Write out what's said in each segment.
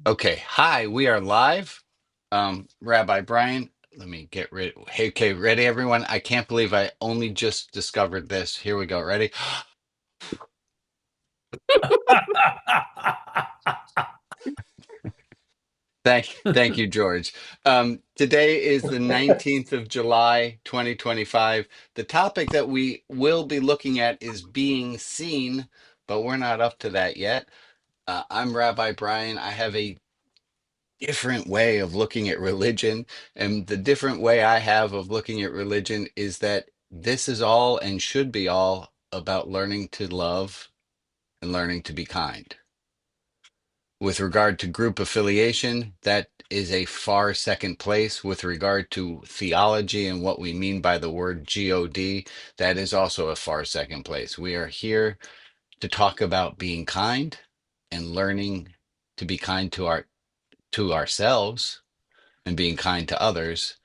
Okay, hi, we are live. Rabbi Brian, let me get rid. Hey, okay, ready, everyone? I can't believe I only just discovered this. Here we go. Ready? Thank you, George. Today is the 19th of July, 2025. The topic that we will be looking at is being seen, but we're not up to that yet. I'm Rabbi Brian. I have a different way of looking at religion. And the different way I have of looking at religion is that this is all and should be all about learning to love and learning to be kind. With regard to group affiliation, that is a far second place. With regard to theology and what we mean by the word God, that is also a far second place. We are here to talk about being kind and learning to be kind to ourselves and being kind to others.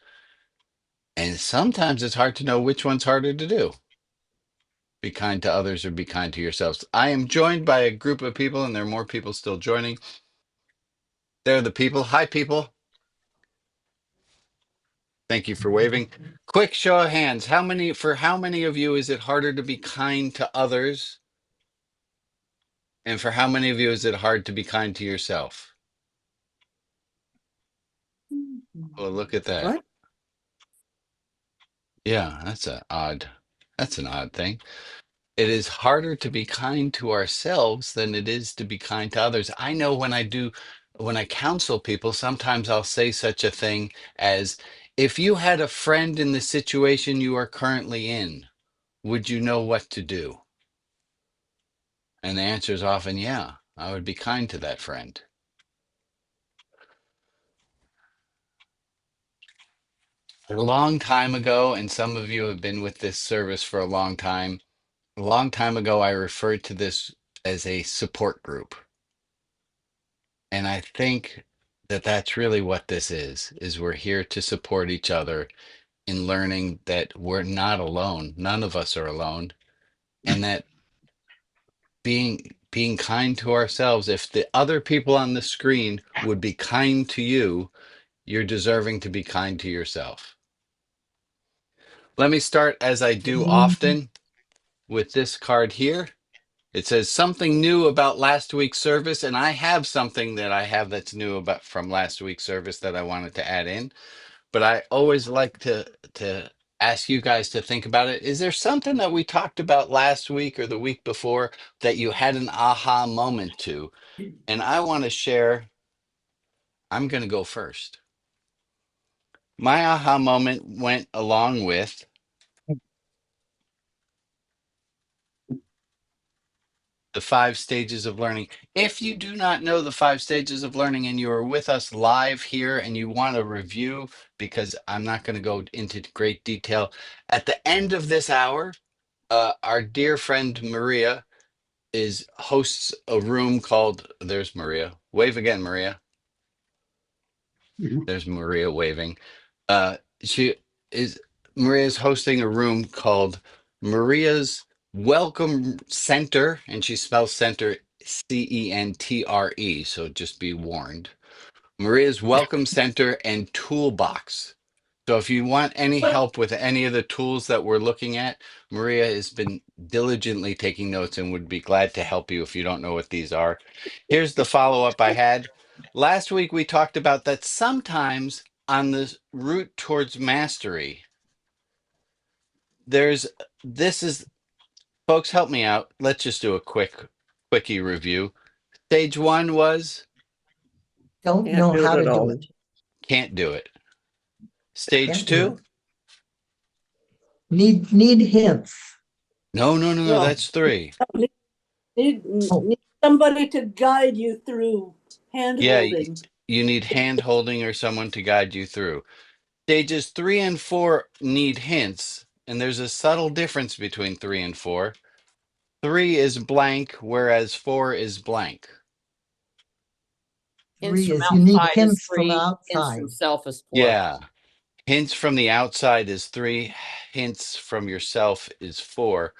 And sometimes it's hard to know which one's harder to do. Be kind to others or be kind to yourselves. I am joined by a group of people, and there are more people still joining. They're the people. Hi, people. Thank you for waving. Quick show of hands. How many of you is it harder to be kind to others? And for how many of you is it hard to be kind to yourself? Oh, look at that. What? Yeah, that's an odd thing. It is harder to be kind to ourselves than it is to be kind to others. I know when I counsel people, sometimes I'll say such a thing as, if you had a friend in the situation you are currently in, would you know what to do? And the answer is often, yeah, I would be kind to that friend. A long time ago, and some of you have been with this service for a long time ago, I referred to this as a support group. And I think that that's really what this is we're here to support each other in learning that we're not alone. None of us are alone. And that being kind to ourselves, if the other people on the screen would be kind to you, you're deserving to be kind to yourself. Let me start as I do often with this card here. It says something new about last week's service, and I have something that I have that's new about from last week's service that I wanted to add in. But I always like to ask you guys to think about it. Is there something that we talked about last week or the week before that you had an aha moment to? And I want to share, I'm going to go first. My aha moment went along with the five stages of learning. If you do not know the five stages of learning and you are with us live here and you want a review, because I'm not going to go into great detail, at the end of this hour, our dear friend Maria is hosts a room called, there's Maria. Wave again, Maria. There's Maria waving. She is Maria's hosting a room called Maria's Welcome Center, and she spells center CENTRE, so just be warned. Maria's Welcome Center and Toolbox. So if you want any help with any of the tools that we're looking at, Maria has been diligently taking notes and would be glad to help you if you don't know what these are. Here's the follow-up I had. Last week we talked about that sometimes on the route towards mastery, there's this is folks, help me out. Let's just do a quickie review. Stage one was Don't Can't know do how it to at do all. it. can't do it. Stage Can't do two, it. Need hints. no, No, that's three. Oh, need somebody to guide you through hand Yeah, holding. you need hand holding or someone to guide you through. Stages three and four need hints, and there's a subtle difference between three and four. Three is blank, whereas four is blank. Hints three from is you need outside is hints from three. Hints outside. from self is four. Yeah, hints from the outside is three, hints from yourself is four.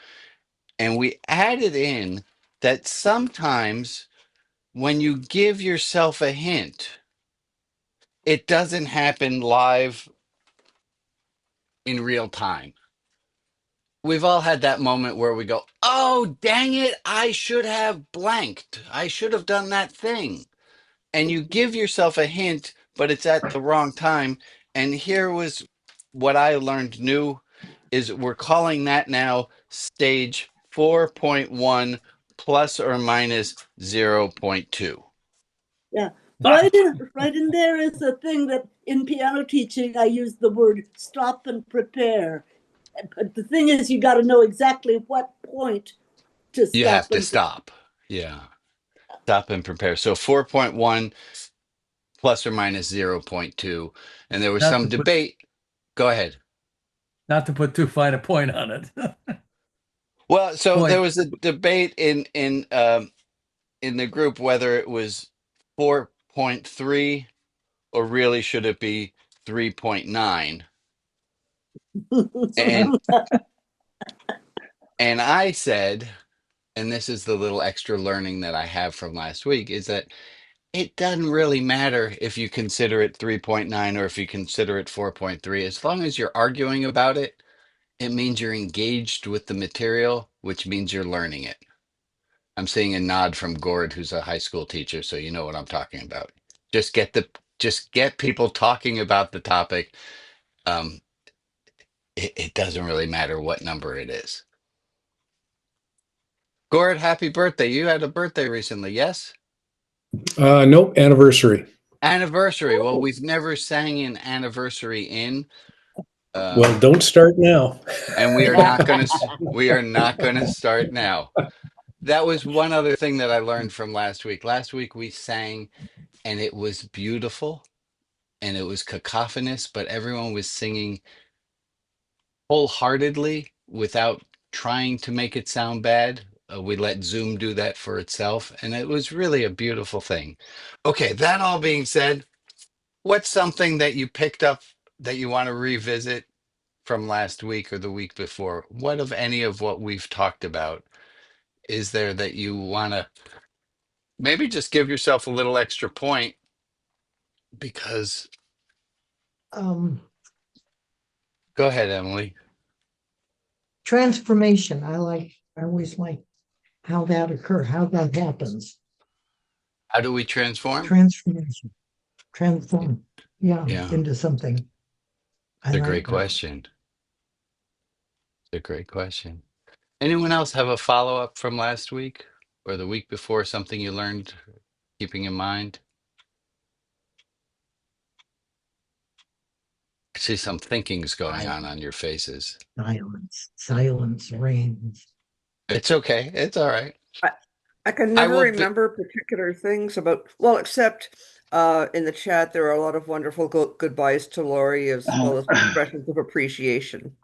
And we added in that sometimes when you give yourself a hint, it doesn't happen live in real time. We've all had that moment where we go, oh, dang it, I should have blanked. I should have done that thing. And you give yourself a hint, but it's at the wrong time. And here was what I learned new is we're calling that now stage 4.1 plus or minus zero point 0.2. Yeah. Right in there is a thing that in piano teaching I use the word stop and prepare. But the thing is, you got to know exactly what point to You have stop to and prepare. stop. Yeah. Stop and prepare. So 4.1 plus or minus zero point 0.2. And there was Not some to put debate. Go ahead. not to put too fine a point on it. Well, so there Point. was a debate in the group whether it was 4.3 or really should it be 3.9. And and I said, and this is the little extra learning that I have from last week, is that it doesn't really matter if you consider it 3.9 or if you consider it 4.3. As long as you're arguing about it, it means you're engaged with the material, which means you're learning it. I'm seeing a nod from Gord, who's a high school teacher, so you know what I'm talking about. Just get the just get people talking about the topic. Um, it doesn't really matter what number it is. Gord, happy birthday. You had a birthday recently, yes? Nope, anniversary. Anniversary. Well, we've never sang an anniversary in. Well, Um, don't start now. and we are Yeah. not gonna we are not gonna start now. That was one other thing that I learned from last week. Last week we sang and it was beautiful and it was cacophonous, but everyone was singing wholeheartedly without trying to make it sound bad. We let Zoom do that for itself, and it was really a beautiful thing. Okay, that all being said, what's something that you picked up that you want to revisit from last week or the week before? What of any of what we've talked about is there that you want to maybe just give yourself a little extra point because Um, go ahead, Emily. transformation. I always like how that occur, how that happens. How do we transform? Transformation, transform, yeah, Yeah, into something. I it's a like great that. question. It's a great question. Anyone else have a follow-up from last week or the week before, something you learned, keeping in mind? I see some thinkings going on your faces. Silence reigns. It's okay. It's all right. I, I can I never will be, remember particular things about, well, except in the chat, there are a lot of wonderful goodbyes to Lori as well as expressions of appreciation.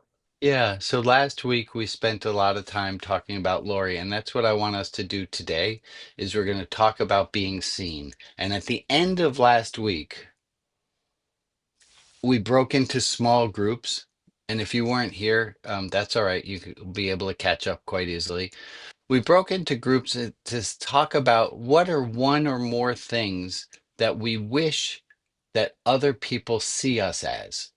yeah. So last week we spent a lot of time talking about Lori, and that's what I want us to do today is we're going to talk about being seen. And at the end of last week, we broke into small groups. And if you weren't here, that's all right. You could be able to catch up quite easily. We broke into groups to talk about what are one or more things that we wish that other people see us as.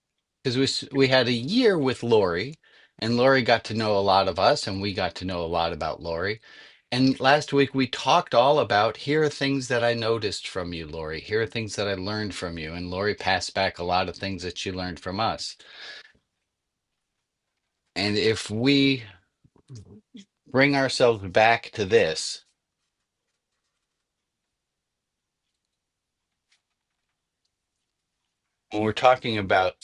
Because we had a year with Lori, and Lori got to know a lot of us, and we got to know a lot about Lori. And last week we talked all about here are things that I noticed from you, Lori. Here are things that I learned from you. And Lori passed back a lot of things that she learned from us. And if we bring ourselves back to this, when we're talking about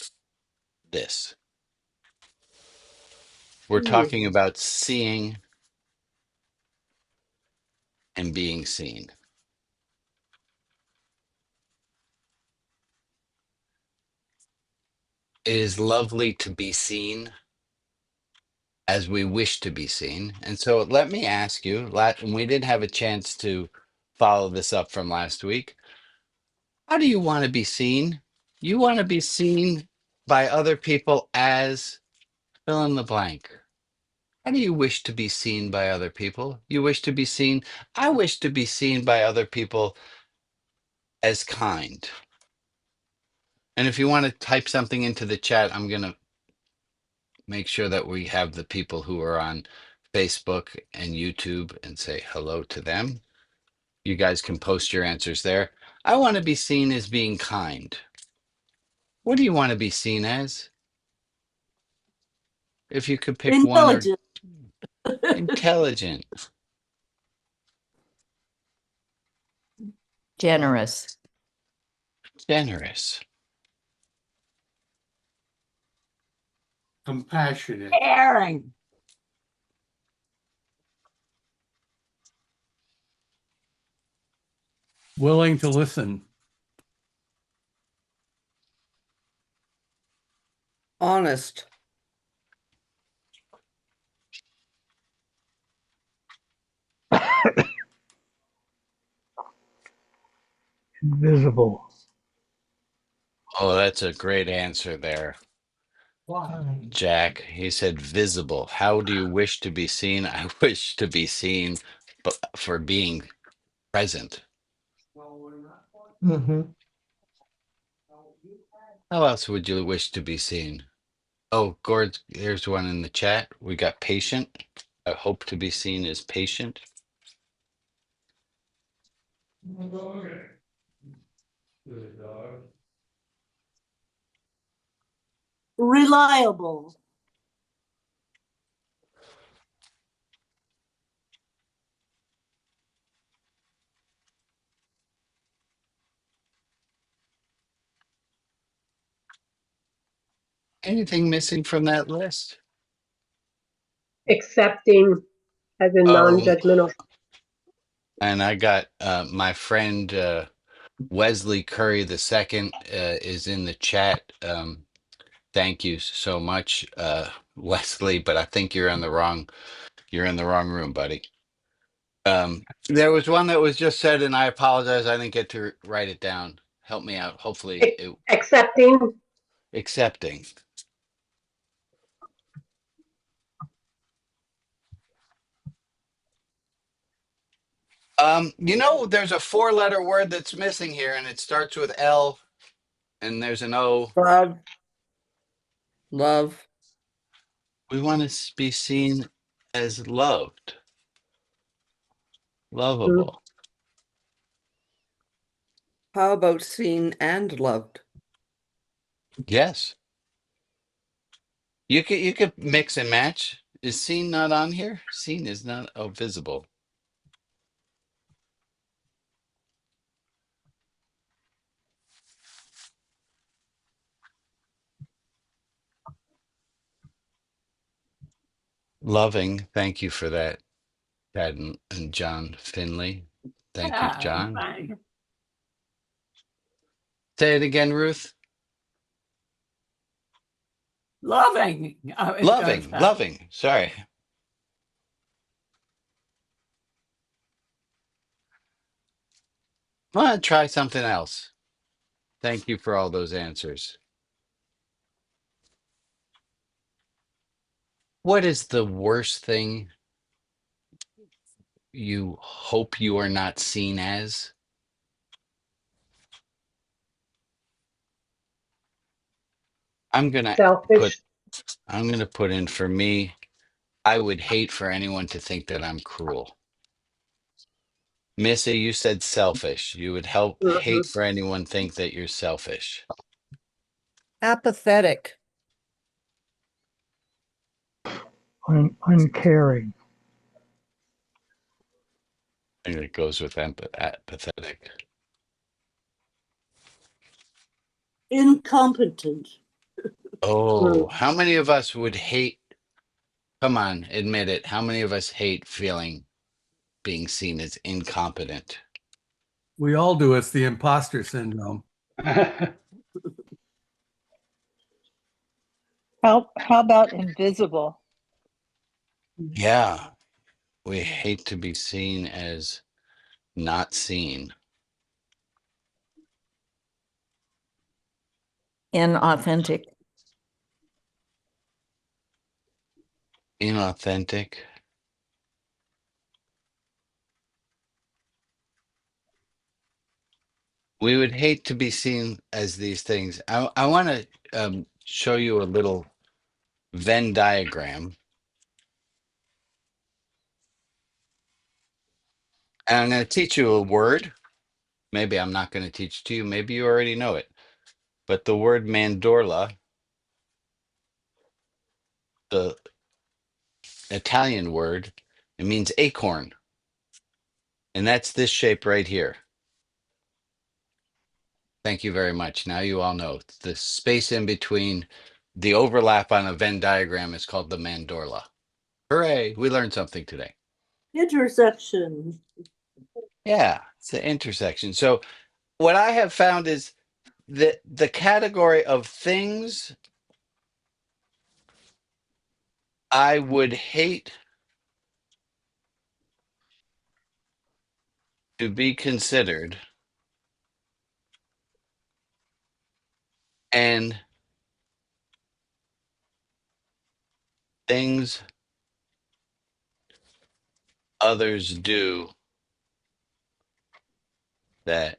this, we're talking Seeing. about seeing and being seen. It is lovely to be seen as we wish to be seen. And so let me ask you, and we didn't have a chance to follow this up from last week. How do you want to be seen? You want to be seen by other people as fill in the blank. How do you wish to be seen by other people? You wish to be seen. I wish to be seen by other people as kind. And if you want to type something into the chat, I'm going to make sure that we have the people who are on Facebook and YouTube and say hello to them. You guys can post your answers there. I want to be seen as being kind. What do you want to be seen as? If you could pick one, or Intelligent. intelligent, Generous. generous, Compassionate. Caring. Willing to listen. Honest. Invisible. oh, that's a great answer there, Kind. Jack. He said visible. How do you wish to be seen? I wish to be seen but for being present. Mm-hmm. How else would you wish to be seen? Oh, Gord, here's one in the chat. We got patient. I hope to be seen as patient. Reliable. Anything missing from that list? Accepting as in Oh, non-judgmental. and I got my friend Wesley Curry II is in the chat. Thank you so much, Wesley. But I think you're in the wrong room, buddy. There was one that was just said, and I apologize. I didn't get to write it down. Help me out. Hopefully, Accepting. accepting. There's a four-letter word that's missing here, and it starts with L, and there's an O. Love. Love. We want to be seen as loved, Mm, lovable. How about seen and loved? Yes. You could mix and match. Is seen not on here? Seen is not visible. Loving. Thank you for that, Chad and John Finley. Thank you, John. Say it again, Ruth. Loving. Loving. Sorry. I want to try something else. Thank you for all those answers. What is the worst thing you hope you are not seen as? I'm gonna put selfish. I'm gonna put in for me. I would hate for anyone to think that I'm cruel. Missy, you said selfish. You would hate Mhm. for anyone think that you're selfish. Apathetic. Uncaring. I think it goes with pathetic. Incompetent. Oh, Mm. how many of us would hate? Come on, admit it. How many of us hate being seen as incompetent? We all do. It's the imposter syndrome. How about invisible? Yeah, we hate to be seen as not seen. Inauthentic. inauthentic. We would hate to be seen as these things. I want to show you a little Venn diagram. And I'm going to teach you a word. Maybe I'm not going to teach it to you. Maybe you already know it. But the word mandorla, the Italian word, it means acorn. And that's this shape right here. Thank you very much. Now you all know. The space in between the overlap on a Venn diagram is called the mandorla. Hooray, we learned something today. Intersection. Yeah, it's the intersection. So what I have found is that the category of things I would hate to be considered and things others do that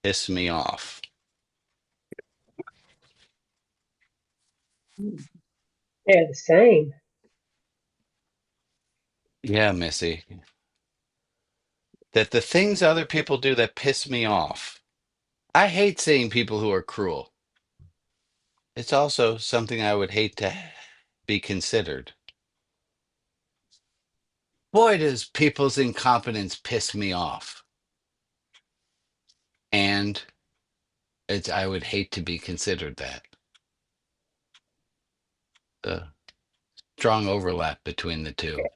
piss me off. They're the same. Yeah, Missy. That the things other people do that piss me off. I hate seeing people who are cruel. It's also something I would hate to be considered. Boy, does people's incompetence piss me off. And I would hate to be considered that. The strong overlap between the two.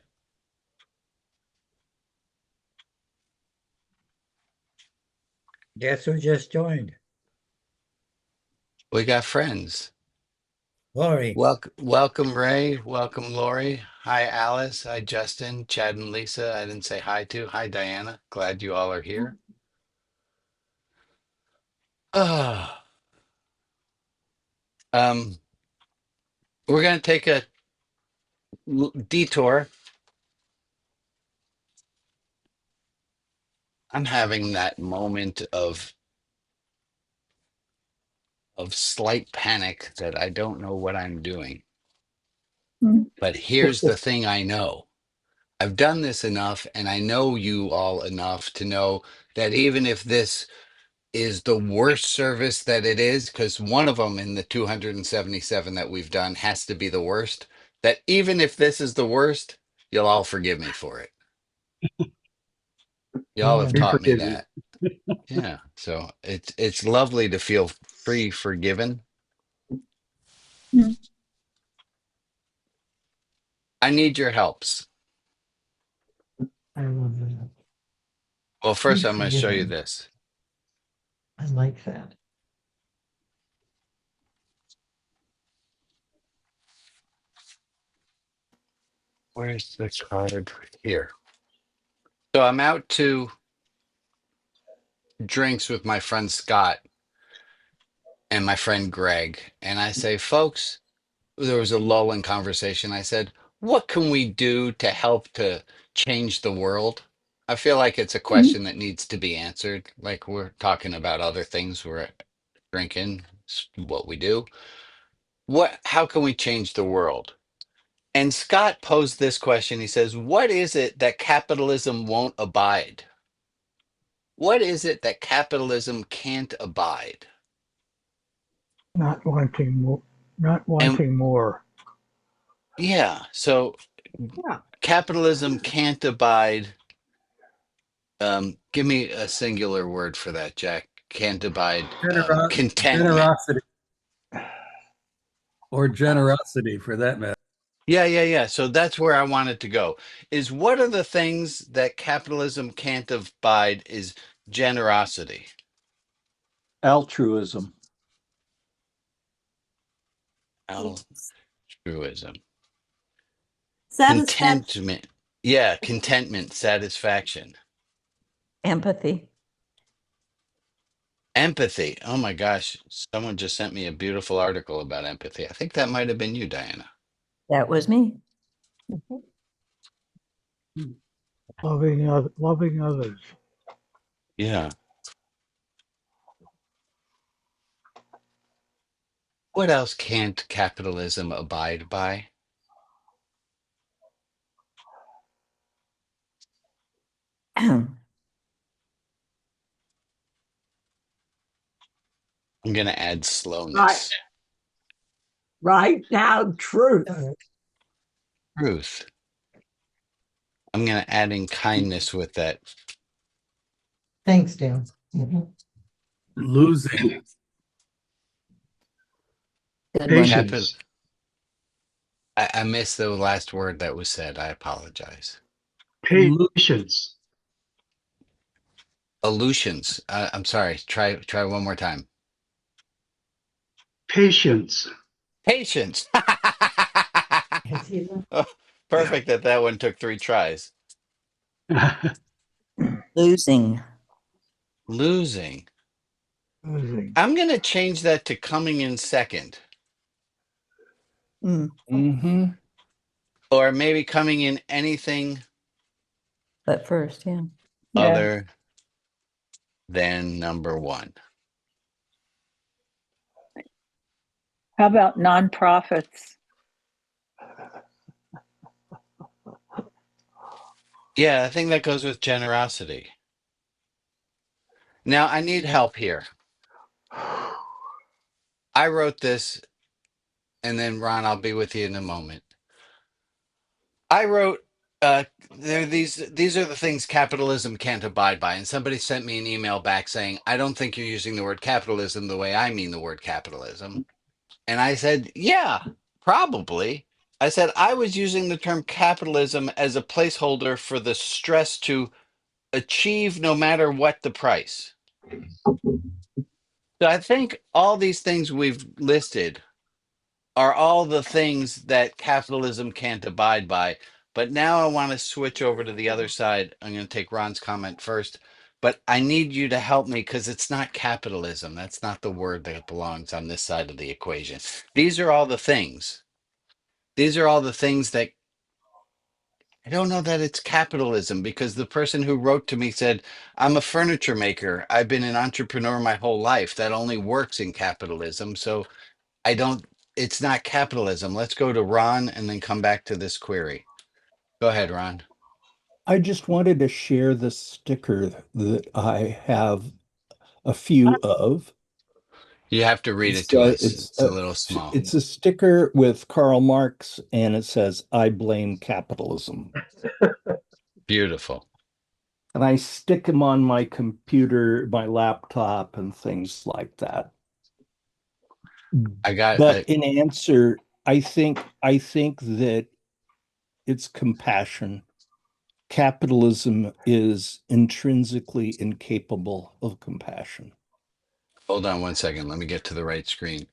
Guess who just joined? We got friends. Lori. Welcome, Ray. Welcome, Lori. Hi, Alice. Hi, Justin, Chad, and Lisa. I didn't say hi to. Hi, Diana. Glad you all are here. Ah, um, we're going to take a detour. I'm having that moment of slight panic that I don't know what I'm doing. Mm. But here's the thing I know. I've done this enough, and I know you all enough to know that even if this is the worst service that it is, because one of them in the 277 that we've done has to be the worst, that even if this is the worst, you'll all forgive me for it. Y'all have We taught me forgive you. that. Yeah. So it's lovely to feel free forgiven. Mm. I need your helps. I love that. Well, first Free I'm going to show you forgiven. this. I like that. Where's the card? Here. So I'm out to drinks with my friend Scott and my friend Greg. And I say, folks, there was a lull in conversation. I said, what can we do to help to change the world? I feel like it's a Mm. question that needs to be answered. Like we're talking about other things. We're drinking, it's what we do. How can we change the world? And Scott posed this question. He says, what is it that capitalism won't abide? What is it that capitalism can't abide? Not wanting more. Not And wanting more. yeah, so Yeah. capitalism can't abide. Give me a singular word for that, Jack. Can't abide contentment. Generosity, or generosity for that matter. Yeah. So that's where I wanted to go. Is what are the things that capitalism can't abide is generosity, Altruism. altruism, Satisfaction. contentment. Yeah, contentment, satisfaction, Empathy. empathy. Oh my gosh, someone just sent me a beautiful article about empathy. I think that might have been you, Diana. That was me. Loving others. Yeah. What else can't capitalism abide by? I'm going to add Right. slowness. Right now, truth. Truth. I'm going to add in kindness with that. Thanks, Dan. Mhm. Losing. Good one. Capi- Patience. I missed the last word that was said. I apologize. Lo- Patience. Illusions. I'm sorry. Try one more time. Patience. Patience. And see that? Oh, Yeah. perfect that one took 3 tries. Losing. Losing. Losing. I'm going to change that to coming in second, Mm, hmm or maybe coming in anything but first, yeah. other than number one. How about nonprofits? Yeah, I think that goes with generosity. Now, I need help here. I wrote this, and then Ron, I'll be with you in a moment. I wrote, these are the things capitalism can't abide by. And somebody sent me an email back saying, I don't think you're using the word capitalism the way I mean the word capitalism. And I said, yeah, probably. I said, I was using the term capitalism as a placeholder for the stress to achieve no matter what the price. So I think all these things we've listed are all the things that capitalism can't abide by. But now I want to switch over to the other side. I'm going to take Ron's comment first, but I need you to help me because it's not capitalism. That's not the word that belongs on this side of the equation. These are all the things. These are all the things that I don't know that it's capitalism because the person who wrote to me said, I'm a furniture maker. I've been an entrepreneur my whole life. That only works in capitalism. So I don't, it's not capitalism. Let's go to Ron and then come back to this query. Go ahead, Ron. I just wanted to share the sticker that I have a few of. You have to read it It's to uh, us. it's It's a a little small. it's a sticker with Karl Marx, and it says, "I blame capitalism." Beautiful. And I stick them on my computer, my laptop, and things like that. I got But in answer, I think that it's compassion. Capitalism is intrinsically incapable of compassion. hold on one second. Let me get to the right screen.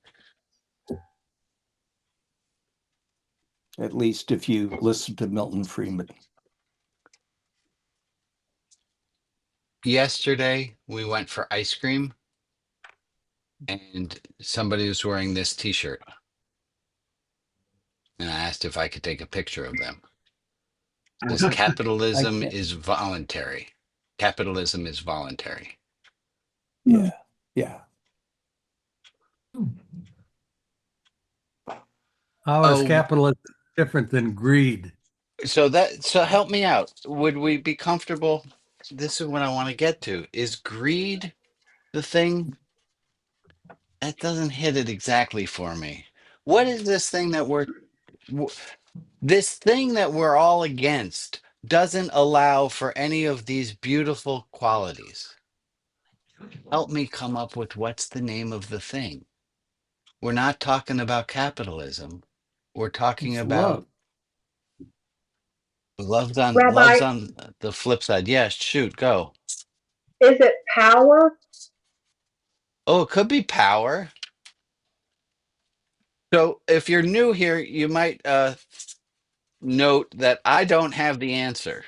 At least if you listen to Milton Friedman. Yesterday, we went for ice cream and somebody was wearing this t-shirt. And I asked if I could take a picture of them. Says I capitalism can't. is voluntary. Capitalism is voluntary. Yeah. Yeah. How is Oh, capitalism different than greed? so help me out. Would we be comfortable? This is what I want to get to. Is greed the thing? That doesn't hit it exactly for me. What is this thing that this thing that we're all against doesn't allow for any of these beautiful qualities? Help me come up with what's the name of the thing. We're not talking about capitalism. We're talking It's about love. love's Rabbi, on the flip side. Yes, shoot, go. is it power? Oh, it could be power. So if you're new here, you might note that I don't have the answer.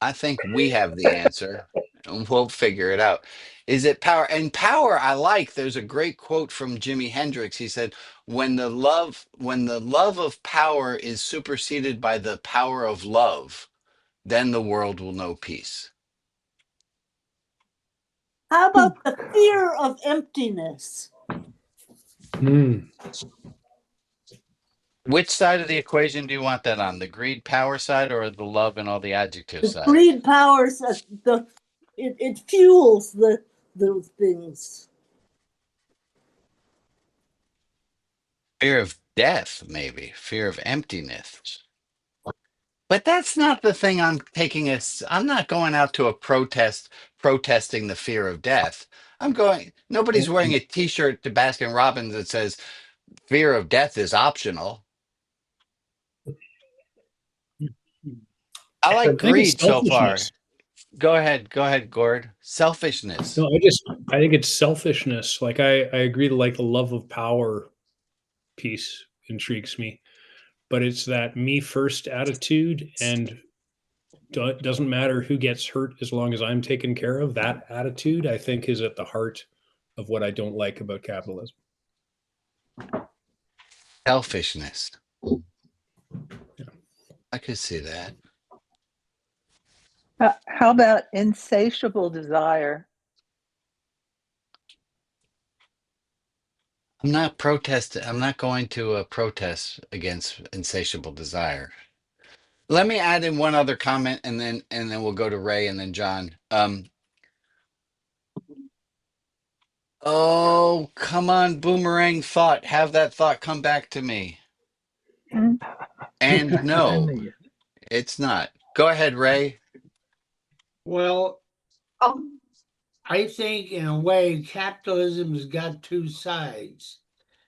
I think we have the answer. and we'll figure it out. Is it power? And power, I like. There's a great quote from Jimi Hendrix. He said, when the love of power is superseded by the power of love, then the world will know peace." How about the fear of emptiness? Which side of the equation do you want that on? The greed power side or the love and all the adjectives The side? greed powers, it fuels those things. Fear of death, maybe. Fear of emptiness. But that's not the thing I'm not going out to a protest protesting the fear of death. Nobody's wearing a t-shirt to Baskin Robbins that says fear of death is optional. I like I think it's greed so far. selfishness. Go ahead, Gord. Selfishness. No, I think it's selfishness. Like I agree to like the love of power piece intrigues me, but it's that me first attitude and doesn't matter who gets hurt as long as I'm taken care of. That attitude, I think, is at the heart of what I don't like about capitalism. Selfishness. Yeah. I could see that. How about insatiable desire? I'm not protesting. I'm not going to protest against insatiable desire. Let me add in one other comment, and then we'll go to Ray and then John. Oh, come on, boomerang thought. Have that thought come back to me. Hmm? And no, it's not. Go ahead, Ray. Well, Oh, I think in a way, capitalism has got two sides.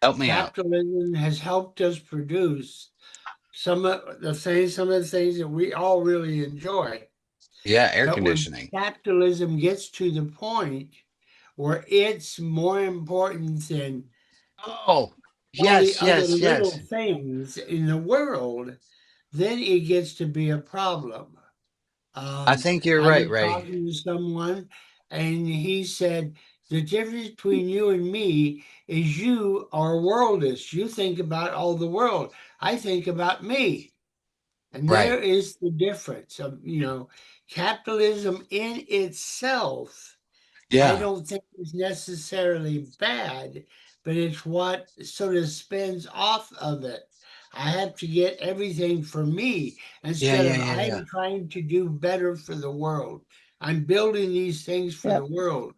Help me out. Capitalism has helped us produce some of the things that we all really enjoy. Yeah, air But when conditioning. capitalism gets to the point where it's more important than Oh, all the yes, other yes, little yes. things in the world, then it gets to be a problem. I think you're I right, was Ray. talking to someone, and he said, the difference between you and me is you are worldist. You think about all the world. I think about me. And there Right. is the difference of, capitalism in itself. I Yeah, don't think is necessarily bad, but it's what sort of spins off of it. I have to get everything for me yeah, instead yeah, of yeah, yeah. I'm trying to do better for the world. I'm building these things for Yep. the world,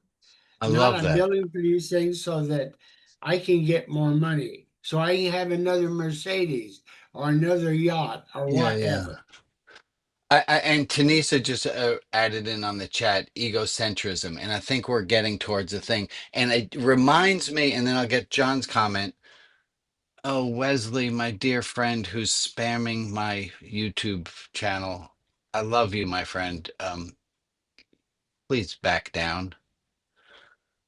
I not love I'm that. building for these things so that I can get more money. So I can have another Mercedes or another yacht or Yeah, yeah. whatever. And Tanisa just added in on the chat egocentrism, and I think we're getting towards a thing. And it reminds me, and then I'll get John's comment. Oh, Wesley, my dear friend who's spamming my YouTube channel. I love you, my friend. Please back down.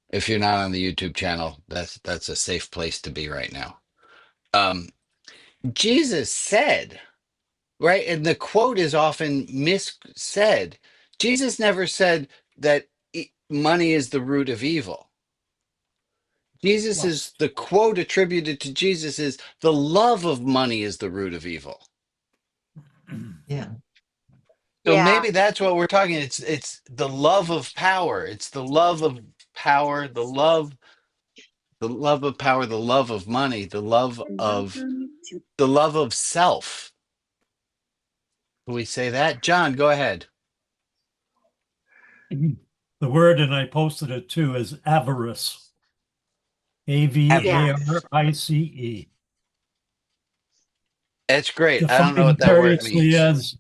If you're not on the YouTube channel, that's a safe place to be right now. Um, Jesus said, right? And the quote is often missaid. Jesus never said that money is the root of evil. Jesus Well, is the quote attributed to Jesus is the love of money is the root of evil. Yeah. So yeah. maybe that's what we're talking. It's the love of power. It's the love of power, the love of power, the love of money, the love of self. Can we say that? John, go ahead. The word, and I posted it too, is avarice. Avarice. Avarice. It's great. I don't know what Defined that word variously means. as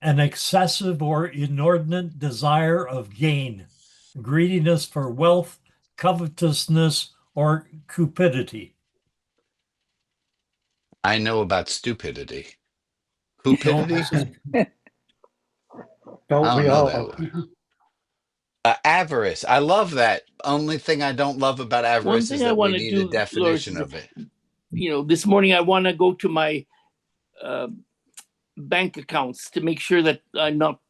an excessive or inordinate desire of gain, greediness for wealth, covetousness, or cupidity. I know about stupidity. No, Cupidity? I Don't don't we know that all? word. Avarice. I love that. Only thing I don't love about One avarice is thing I that we want to need a do, Lord, definition of it. this morning I want to go to my bank accounts to make sure that I'm not,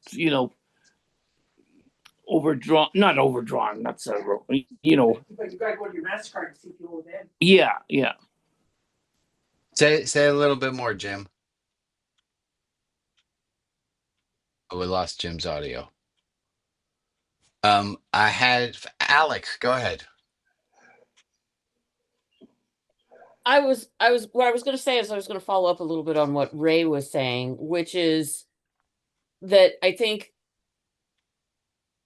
overdrawn, not overdrawn. That's a, you know. But you gotta go to your MasterCard and see if you owe them. Yeah, yeah. Say a little bit more, Jim. Oh, we lost Jim's audio. I had Alex. Go ahead. What I was going to say is I was going to follow up a little bit on what Ray was saying, which is that I think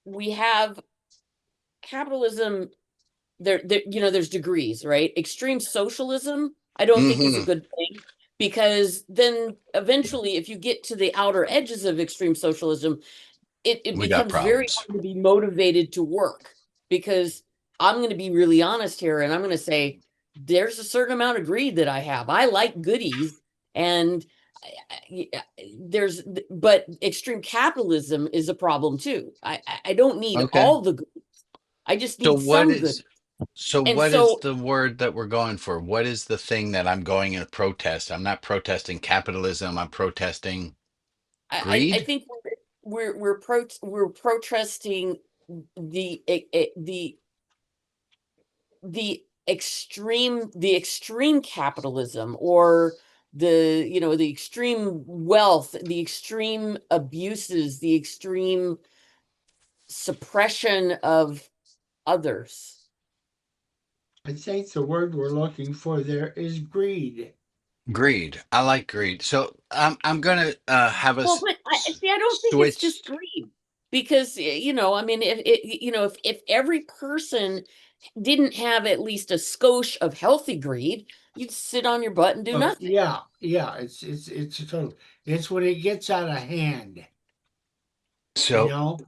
we have capitalism there's degrees, right? Extreme socialism, I don't think is a good thing, because then eventually if you get to the outer edges of extreme socialism, it We got becomes very problems. hard to be motivated to work, because I'm going to be really honest here and I'm going to say there's a certain amount of greed that I have. I like goodies, and but extreme capitalism is a problem too. I don't need Okay. all the goodies. I just So need what some is good. so And what is so the word that we're going for? What is the thing that I'm going to protest? I'm not protesting capitalism. I'm protesting I greed. think we're protesting the extreme capitalism, or the extreme wealth, the extreme abuses, the extreme suppression of others. I think the word we're looking for there is greed. Greed. I like greed. So I'm gonna have Well, us but I don't think it's just switch. greed, because I mean, if every person didn't have at least a skosh of healthy greed, you'd sit on your butt and do nothing. Yeah, it's a total. It's when it gets out of hand. So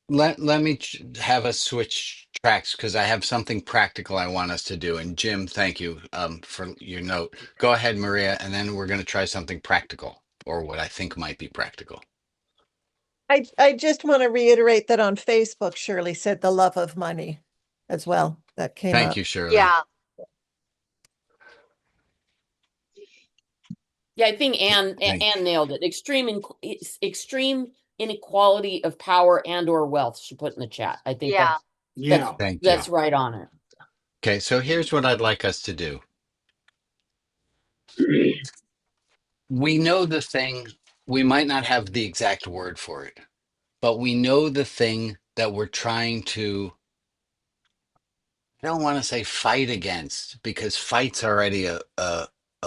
let me have us switch tracks, because I have something practical I want us to do. And Jim, thank you for your note. Go ahead, Maria, and then we're going to try something practical, or what I think might be practical. I just want to reiterate that on Facebook, Shirley said the love of money as well. That came Thank up. you, Shirley. Yeah. Yeah, I think Anne nailed it. Extreme inequality of power and or wealth, she put in the chat. I think Thank that's you. right on it. Okay, so here's what I'd like us to do. We know the thing, we might not have the exact word for it, but we know the thing that we're trying to, I don't want to say fight against, because fight's already a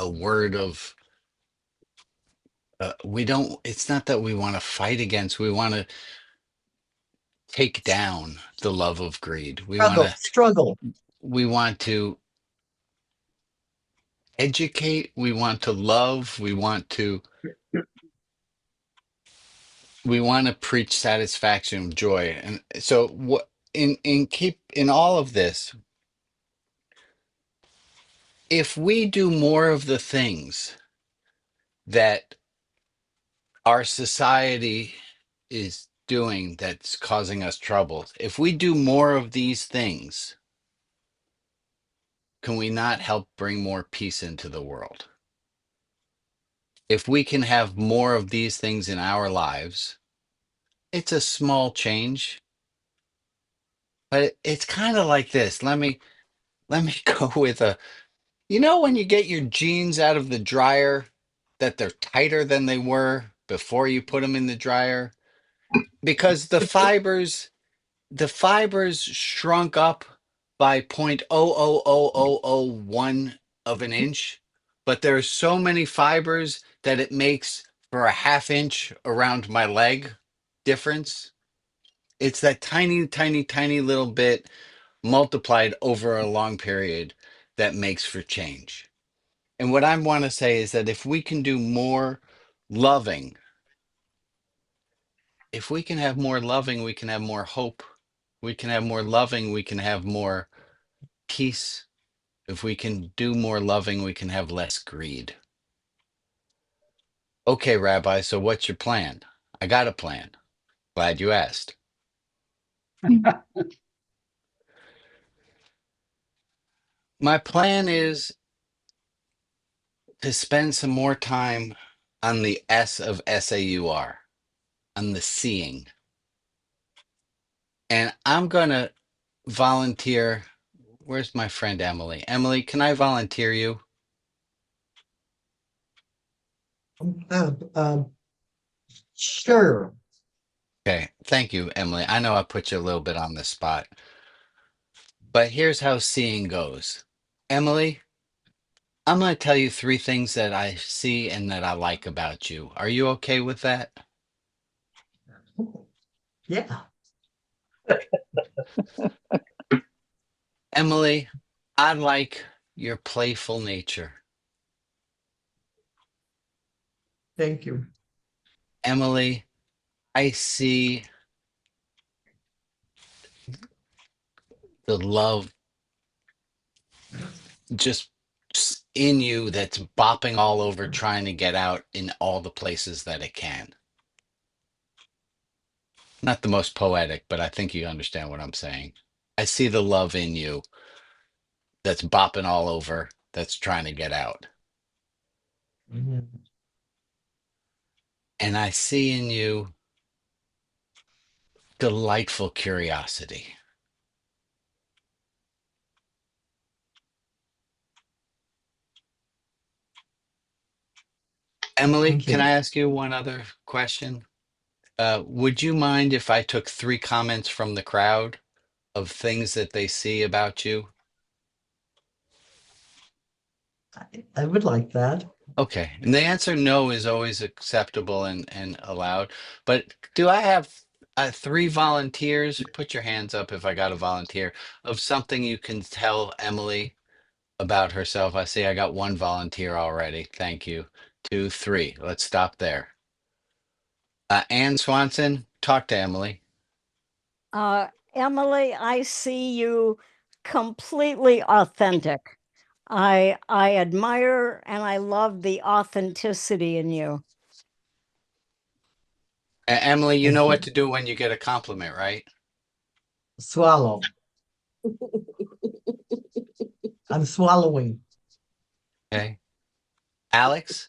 word of, we don't, it's not that we want to fight against, we want to take down the love of greed. Struggle. We want to educate, we want to love, we want to preach satisfaction, joy. And so what in all of this, if we do more of the things that our society is doing that's causing us troubles, if we do more of these things, can we not help bring more peace into the world? If we can have more of these things in our lives, it's a small change, but it's kind of like this. Let me go with when you get your jeans out of the dryer, that they're tighter than they were before you put them in the dryer, because the fibers shrunk up by 0.00001 of an inch, but there are so many fibers that it makes for a half inch around my leg difference. It's that tiny, tiny, tiny little bit multiplied over a long period that makes for change. And what I want to say is that if we can do more loving, if we can have more loving, we can have more hope. We can have more loving, we can have more peace. If we can do more loving, we can have less greed. Okay, Rabbi, so what's your plan? I got a plan. Glad you asked. My plan is to spend some more time on the S of SAUR, on the seeing. And I'm going to volunteer. Where's my friend Emily? Emily, can I volunteer you? Uh, um, sure. Okay. Thank you, Emily. I know I put you a little bit on the spot, but here's how seeing goes. Emily, I'm going to tell you three things that I see and that I like about you. Are you okay with that? Yeah. Emily, I like your playful nature. Thank you. Emily, I see the love just in you that's bopping all over trying to get out in all the places that it can. Not the most poetic, but I think you understand what I'm saying. I see the love in you that's bopping all over, that's trying to get out. Mhm. And I see in you delightful curiosity. Emily, Thank can you. I ask you one other question? Would you mind if I took three comments from the crowd of things that they see about you? I would like that. Okay. And the answer no is always acceptable and allowed. But do I have three volunteers? Put your hands up if I got a volunteer of something you can tell Emily about herself. I see I got one volunteer already. Thank you. Two, three. Let's stop there. Ann Swanson, talk to Emily. Emily, I see you completely authentic. I admire and I love the authenticity in you. Emily, you know Thank what you. to do when you get a compliment, right? Swallow. I'm swallowing. Okay. Alex?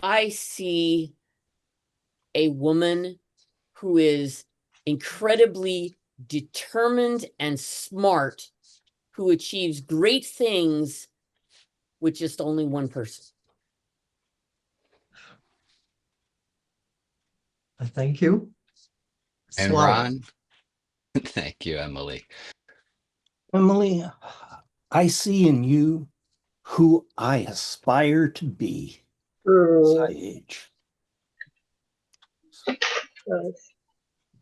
I see a woman who is incredibly determined and smart, who achieves great things with just only one person. Thank you. And Swallow. Ron? Thank you, Emily. Emily, I see in you who I aspire to be as I age.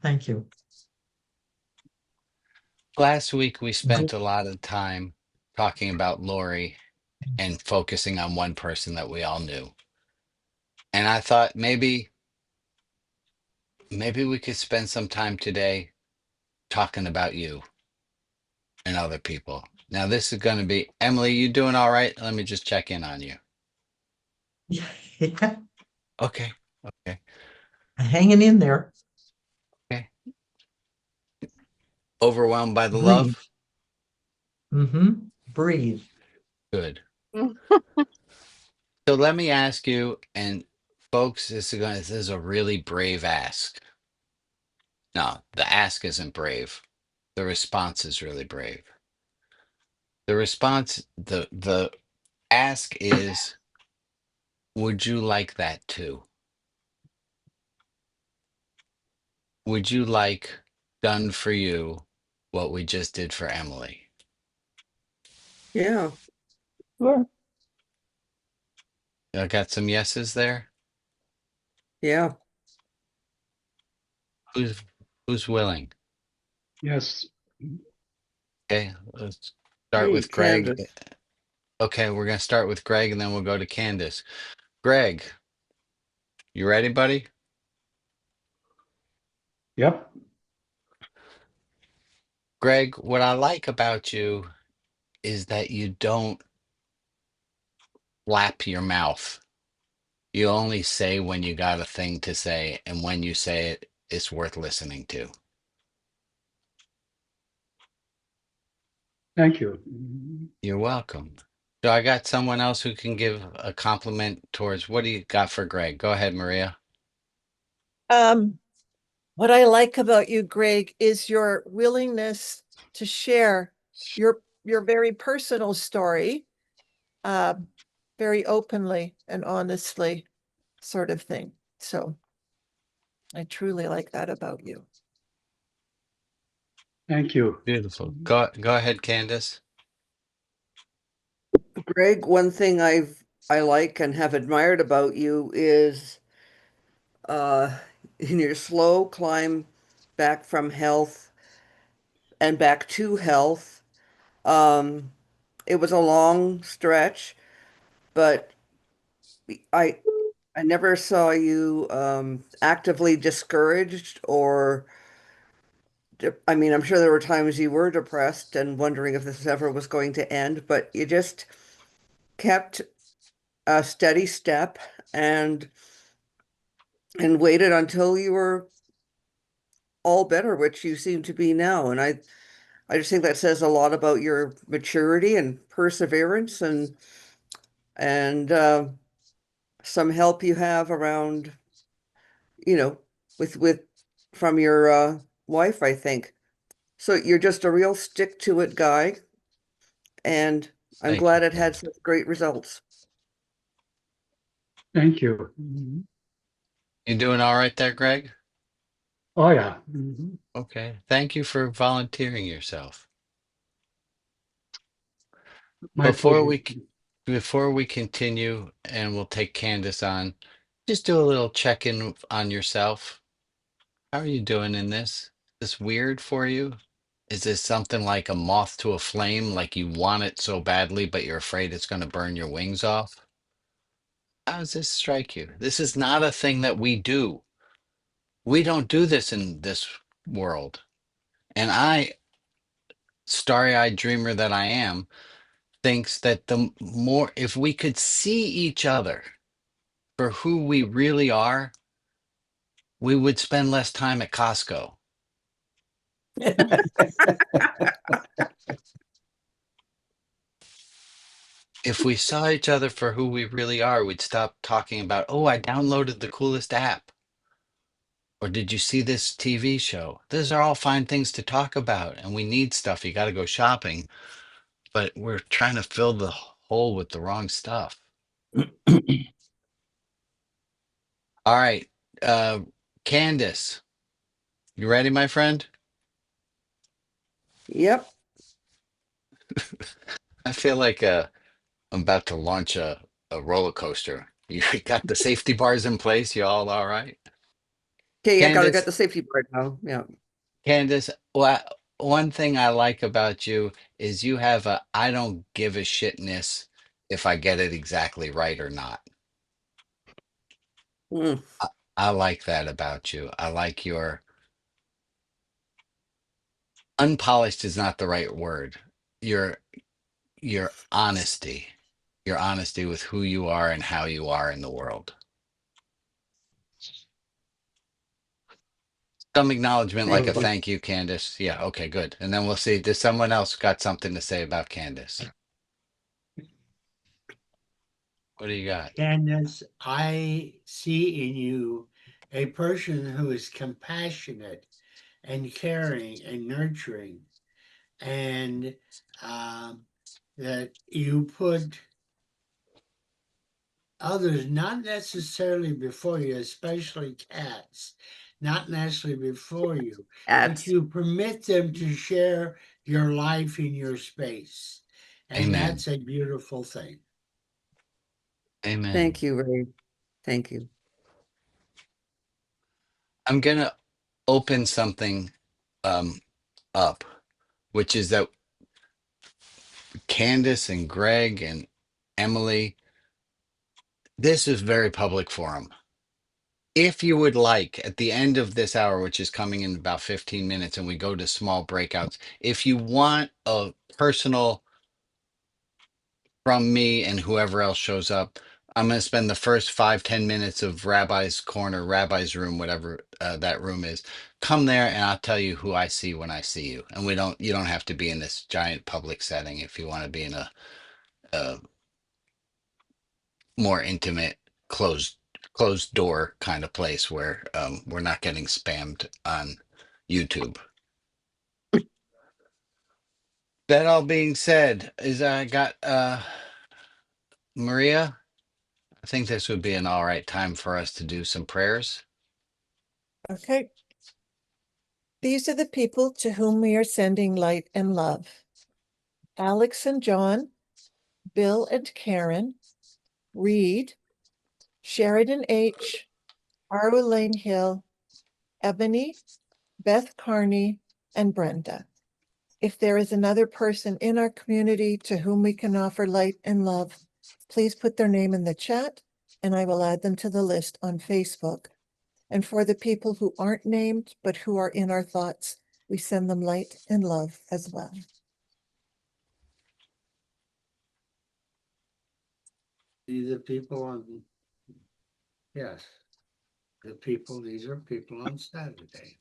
Thank you. Last week, we spent a lot of time talking about Lori and focusing on one person that we all knew. And I thought maybe we could spend some time today talking about you and other people. Now, this is going to be Emily, you doing all right? Let me just check in on you. Yeah. Okay. Okay. Hanging in there. Okay. Overwhelmed by the Breathe. love? Mm-hmm. Breathe. Good. So let me ask you, and folks, this is a really brave ask. No, the ask isn't brave. The response is really brave. The response, the ask is, would you like that too? Would you like done for you what we just did for Emily? Yeah. Sure. I got some yeses there. Yeah. Who's willing? Yes. Okay, let's start Me, with Greg. Candace. Okay, we're gonna start with Greg and then we'll go to Candace. Greg, you ready, buddy? Yep. Greg, what I like about you is that you don't flap your mouth. You only say when you got a thing to say, and when you say it, it's worth listening to. Thank you. You're welcome. So I got someone else who can give a compliment towards what do you got for Greg? Go ahead, Maria. Um, What I like about you, Greg, is your willingness to share your very personal story, uh, very openly and honestly, sort of thing. So I truly like that about you. Thank you. Beautiful. Go ahead, Candace. Greg, one thing I like and have admired about you is in your slow climb back from health and back to health. Um, it was a long stretch, but I I never saw you actively discouraged or I mean, I'm sure there were times you were depressed and wondering if this ever was going to end, but you just kept a steady step and waited until you were all better, which you seem to be now. And I just think that says a lot about your maturity and perseverance and some help you have around, you know, with from your wife, I think. So you're just a real stick to it guy, and I'm Thank you, glad it had Candace. such great results. Thank you. You doing all right there, Greg? Oh, yeah. Okay. Thank you for volunteering yourself. My Before pleasure. we before we continue, and we'll take Candace on, just do a little check-in on yourself. How are you doing in this? Is this weird for you? Is this something like a moth to a flame, like you want it so badly, but you're afraid it's going to burn your wings off? How does this strike you? This is not a thing that we do. We don't do this in this world. And I, starry-eyed dreamer that I am, thinks that the more, if we could see each other for who we really are, we would spend less time at Costco. If we saw each other for who we really are, we'd stop talking about, oh, I downloaded the coolest app. Or did you see this TV show? Those are all fine things to talk about, and we need stuff. You got to go shopping, but we're trying to fill the hole with the wrong stuff. All right, Candace, you ready, my friend? Yep. I feel like I'm about to launch a roller coaster. You got the safety bars in place? You all right? Okay, I gotta get Candace, the safety part now. Yeah. Candace, one thing I like about you is you have a I don't give a shitness if I get it exactly right or not. Mm. I like that about you. I like your unpolished is not the right word. Your your honesty. Your honesty with who you are and how you are in the world. Some acknowledgement like a Thank you. thank you, Candace. Yeah, okay, good. And then we'll see. Does someone else got something to say about Candace? What do you got? Candace, I see in you a person who is compassionate and caring and nurturing, and that you put others not necessarily before you, especially cats, not necessarily before you, but Cats. you permit them to share your life in your space. And Amen. that's a beautiful thing. Amen. Thank you, Ray. Thank you. I'm gonna open something up, which is that Candace and Greg and Emily, this is very public forum. If you would like, at the end of this hour, which is coming in about 15 minutes, and we go to small breakouts, if you want a personal from me and whoever else shows up, I'm going to spend the first 5-10 minutes of Rabbi's corner, Rabbi's room, whatever that room is. Come there and I'll tell you who I see when I see you. And you don't have to be in this giant public setting if you want to be in a more intimate, closed closed door kind of place where we're not getting spammed on YouTube. That all being said, is I got Maria. I think this would be an all right time for us to do some prayers. Okay. These are the people to whom we are sending light and love. Alex and John, Bill and Karen, Reed, Sheridan H., Arlene Hill, Ebony, Beth Carney, and Brenda. If there is another person in our community to whom we can offer light and love, please put their name in the chat and I will add them to the list on Facebook. And for the people who aren't named but who are in our thoughts, we send them light and love as well. These are people on, yes, these are people on Saturday.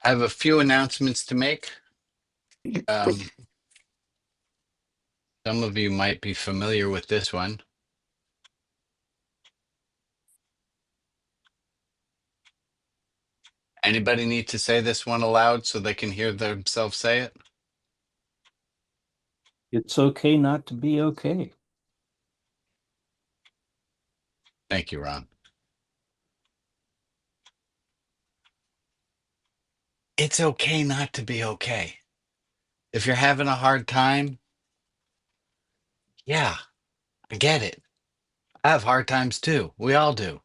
I have a few announcements to make. Some of you might be familiar with this one. Anybody need to say this one aloud so they can hear themselves say it? It's okay not to be okay. Thank you, Ron. It's okay not to be okay. If you're having a hard time, yeah, I get it. I have hard times too. We all do.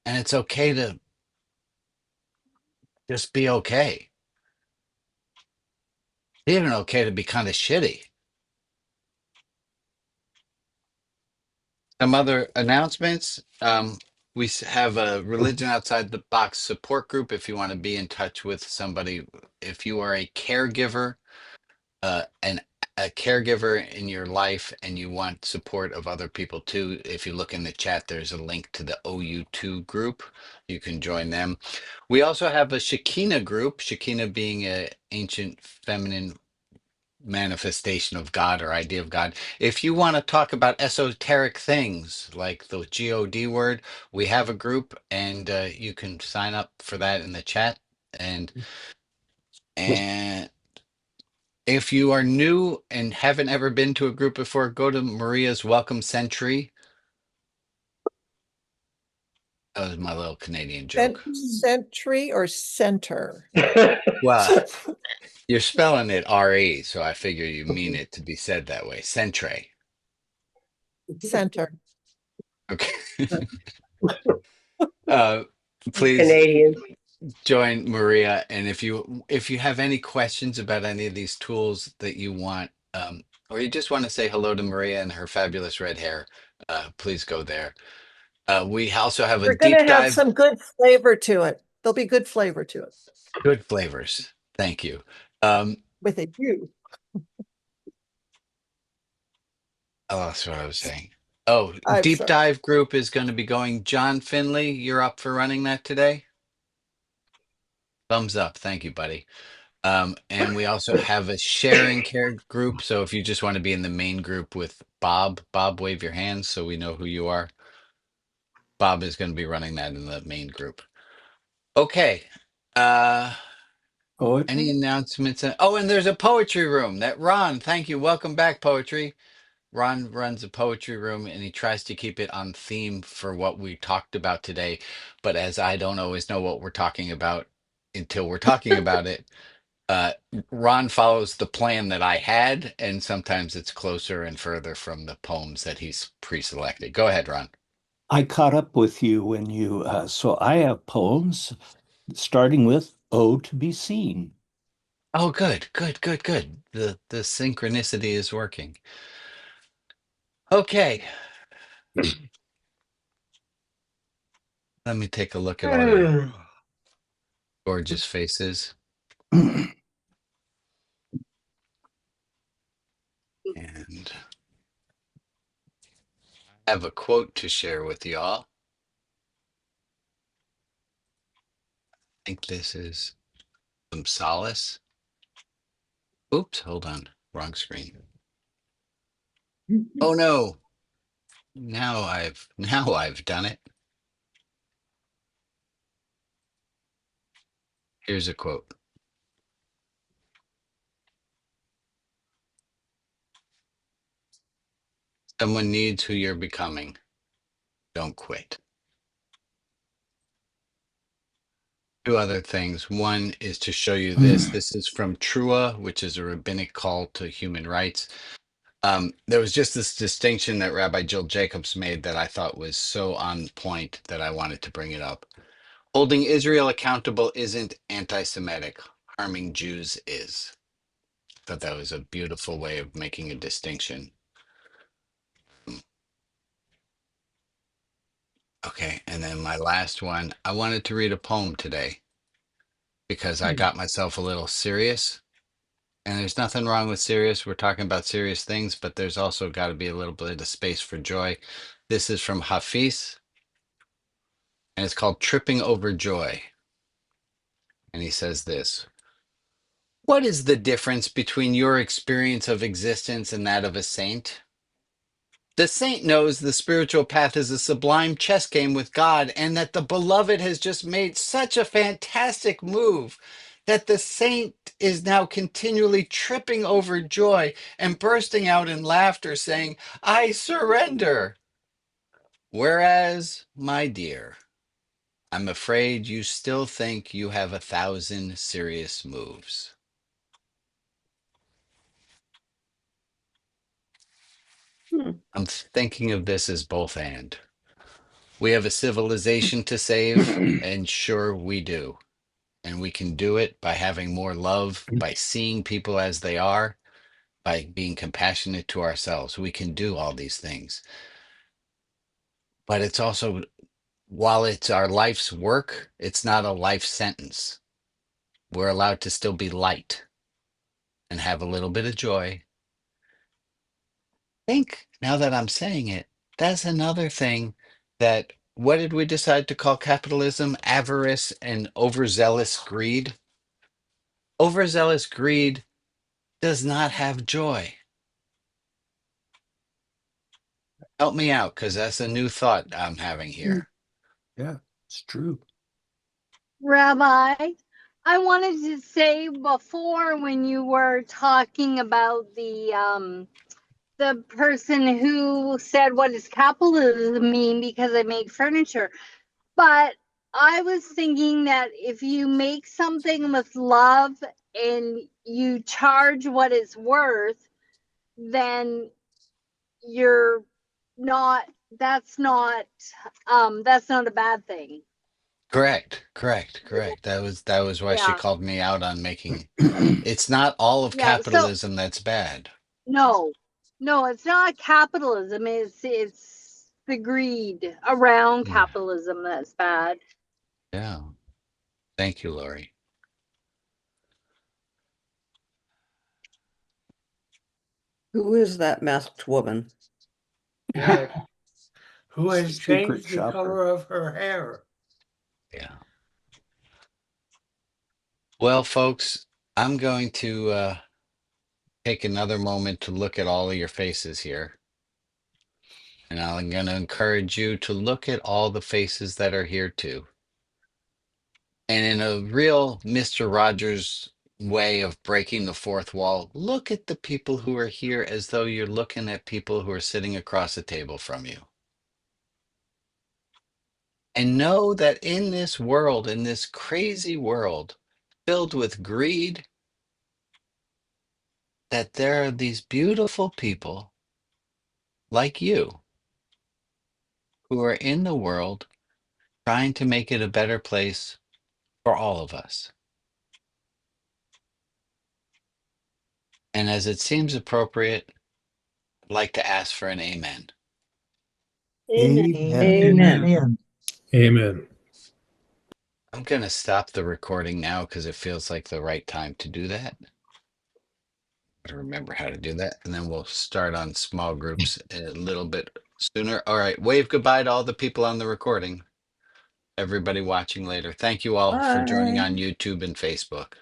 And it's okay to just be okay. It's even okay to be kind of shitty. Some other announcements. We have a Religion Outside the Box support group if you want to be in touch with somebody. If you are a caregiver, and a caregiver in your life and you want support of other people too, if you look in the chat, there's a link to the OU2 group. You can join them. We also have a Shekinah group, Shekinah being an ancient feminine manifestation of God or idea of God. If you want to talk about esoteric things like the God word, we have a group and you can sign up for that in the chat. And if you are new and haven't ever been to a group before, go to Maria's Welcome Century. That was my little Canadian joke. Century or center? Well, you're spelling it R-E, so I figure you mean it to be said that way. Centre. Center. Okay. Please Canadians. join Maria, and if you have any questions about any of these tools that you want, or you just want to say hello to Maria and her fabulous red hair, please go there. We also have a We're going deep to have dive. some good flavor to it. There'll be good flavor to it. Good flavors. Thank you. With a U. Oh, that's what I was saying. Oh, I'm deep sorry. dive group is going to be going. John Finley, you're up for running that today? Thumbs up. Thank you, buddy. And we also have a sharing care group. So if you just want to be in the main group with Bob, wave your hands so we know who you are. Bob is going to be running that in the main group. Okay. Any announcements? Oh, and there's a poetry room that Ron, thank you. Welcome back, poetry. Ron runs a poetry room and he tries to keep it on theme for what we talked about today. But as I don't always know what we're talking about, until we're talking about it. Ron follows the plan that I had, and sometimes it's closer and further from the poems that he's pre-selected. Go ahead, Ron. I caught up with you when you, so I have poems starting with Oh to Be Seen. Oh, good, good, good, good. The synchronicity is working. Okay. Let me take a look at all your gorgeous faces. And I have a quote to share with y'all. I think this is some solace. Oops, hold on. Wrong screen. Oh no. Now I've done it. Here's a quote. Someone needs who you're becoming. Don't quit. Two other things. One is to show you this. This is from Trua, which is a rabbinic call to human rights. There was just this distinction that Rabbi Jill Jacobs made that I thought was so on point that I wanted to bring it up. Holding Israel accountable isn't anti-Semitic. Harming Jews is. I thought that was a beautiful way of making a distinction. Okay, and then my last one. I wanted to read a poem today because I got myself a little serious. And there's nothing wrong with serious. We're talking about serious things, but there's also got to be a little bit of space for joy. This is from Hafiz, and it's called Tripping Over Joy. And he says this: what is the difference between your experience of existence and that of a saint? The saint knows the spiritual path is a sublime chess game with God, and that the beloved has just made such a fantastic move that the saint is now continually tripping over joy and bursting out in laughter, saying, I surrender. Whereas, my dear, I'm afraid you still think you have 1,000 serious moves. I'm thinking of this as both and. We have a civilization to save, and sure we do. And we can do it by having more love, by seeing people as they are, by being compassionate to ourselves. We can do all these things. But it's also, while it's our life's work, it's not a life sentence. We're allowed to still be light and have a little bit of joy. I think now that I'm saying it, that's another thing that, what did we decide to call capitalism? Avarice and overzealous greed. Overzealous greed does not have joy. Help me out, because that's a new thought I'm having here. Yeah, it's true. Rabbi, I wanted to say before when you were talking about the person who said, what does capitalism mean because I make furniture? But I was thinking that if you make something with love and you charge what it's worth, then you're not, that's not a bad thing. Correct. That was why she Yeah. called me out on making. It's not all of Yeah. So capitalism that's bad. no, it's not capitalism. It's the greed around Yeah. capitalism that's bad. Yeah. Thank you, Lori. Who is that masked woman? Yes. Who It's has a secret changed the shopper. color of her hair? Yeah. Well, folks, I'm going to take another moment to look at all of your faces here. And I'm going to encourage you to look at all the faces that are here too. And in a real Mr. Rogers way of breaking the fourth wall, look at the people who are here as though you're looking at people who are sitting across the table from you. And know that in this world, in this crazy world, filled with greed, that there are these beautiful people like you who are in the world trying to make it a better place for all of us. And as it seems appropriate, I'd like to ask for an amen. Amen. Amen. Amen. I'm going to stop the recording now because it feels like the right time to do that. To remember how to do that. And then we'll start on small groups a little bit sooner. All right. Wave goodbye to all the people on the recording. Everybody watching later. Thank you all for joining Bye. on YouTube and Facebook.